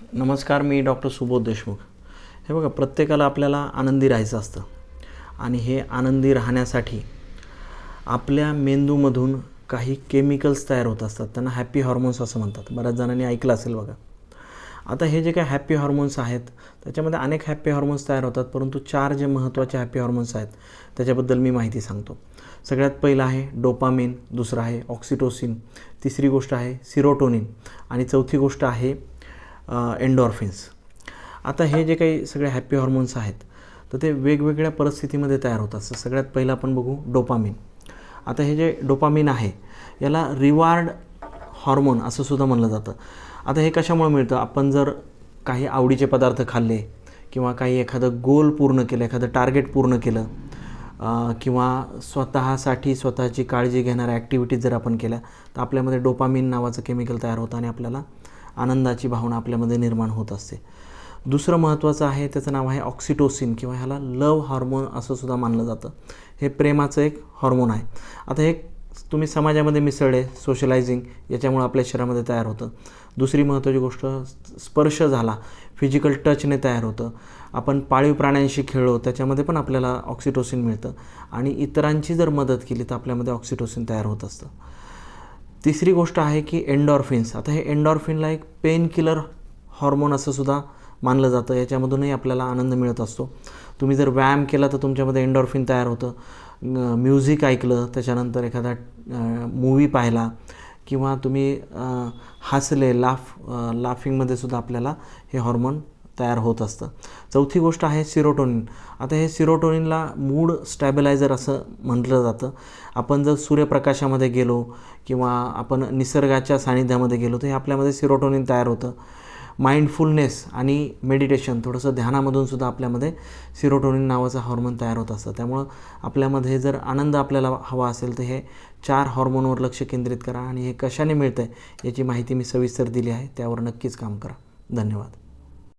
नमस्कार, मी डॉक्टर सुबोध देशमुख. हे बघा, प्रत्येकाला आपल्याला आनंदी राहायचं असतं आणि हे आनंदी राहण्यासाठी आपल्या मेंदूमधून काही केमिकल्स तयार होत असतात. त्यांना हॅपी हॉर्मोन्स असं म्हणतात. बऱ्याच जणांनी ऐकलं असेल बघा. आता हे जे काही हॅपी हॉर्मोन्स आहेत त्याच्यामध्ये अनेक हॅपी हॉर्मोन्स तयार होतात, परंतु 4 जे महत्त्वाचे हॅपी हॉर्मोन्स आहेत त्याच्याबद्दल मी माहिती सांगतो. सगळ्यात पहिलं आहे डोपामिन, दुसरं आहे ऑक्सिटोसिन, तिसरी गोष्ट आहे सिरोटोनिन आणि चौथी गोष्ट आहे एंडॉर्फिन्स. आता हे जे काही सगळे हॅपी हॉर्मोन्स आहेत तर ते वेगवेगळ्या परिस्थितीमध्ये तयार होतात. सगळ्यात पहिलं आपण बघू डोपामिन. आता हे जे डोपामिन आहे याला रिवॉर्ड हॉर्मोन असं सुद्धा म्हणलं जातं. आता हे कशामुळे मिळतं? आपण जर काही आवडीचे पदार्थ खाल्ले किंवा काही एखादं गोल पूर्ण केलं, एखादं टार्गेट पूर्ण केलं किंवा स्वतःसाठी स्वतःची काळजी घेणाऱ्या ॲक्टिव्हिटीज जर आपण केल्या तर आपल्यामध्ये डोपामिन नावाचं केमिकल तयार होतं आणि आपल्याला आनंदाची भावना आपल्यामध्ये निर्माण होत असते. दुसरं महत्त्वाचं आहे, त्याचं नाव आहे ऑक्सिटोसिन किंवा ह्याला लव हार्मोन असं सुद्धा मानलं जातं. हे प्रेमाचं एक हॉर्मोन आहे. आता हे तुम्ही समाजामध्ये मिसळले, सोशलायझिंग याच्यामुळे आपल्या शरीरामध्ये तयार होतं. दुसरी महत्त्वाची गोष्ट स्पर्श झाला, फिजिकल टचने तयार होतं. आपण पाळीव प्राण्यांशी खेळलो त्याच्यामध्ये पण आपल्याला ऑक्सिटोसिन मिळतं आणि इतरांची जर मदत केली तर आपल्यामध्ये ऑक्सिटोसिन तयार होत असतं. तिसरी गोष्ट आहे की एंडॉर्फिन्स. आता हे एंडॉर्फिनला एक पेन किलर हॉर्मोन असं सुद्धा मानलं जातं. याच्यामधूनही आपल्याला आनंद मिळत असतो. तुम्ही जर व्यायाम केला तर तुमच्यामध्ये एंडॉर्फिन तयार होतं. म्युझिक ऐकलं, त्याच्यानंतर एखादा मूवी पाहिला किंवा तुम्ही हसले, लाफिंगमध्ये सुद्धा आपल्याला हे हॉर्मोन तयार होत असतं. चौथी गोष्ट आहे सिरोटोनिन. आता हे सिरोटोनिनला मूड स्टॅबिलायझर असं म्हटलं जातं. आपण जर सूर्यप्रकाशामध्ये गेलो किंवा आपण निसर्गाच्या सानिध्यामध्ये गेलो तर हे आपल्यामध्ये सिरोटोनिन तयार होतं. माइंडफुलनेस आणि मेडिटेशन, थोडंसं ध्यानामधून सुद्धा आपल्यामध्ये सिरोटोनिन नावाचं हॉर्मोन तयार होत असतं. त्यामुळं आपल्यामध्ये जर आनंद आपल्याला हवा असेल तर हे 4 हॉर्मोनवर लक्ष केंद्रित करा आणि हे कशाने मिळतं आहे याची माहिती मी सविस्तर दिली आहे. त्यावर नक्कीच काम करा. धन्यवाद.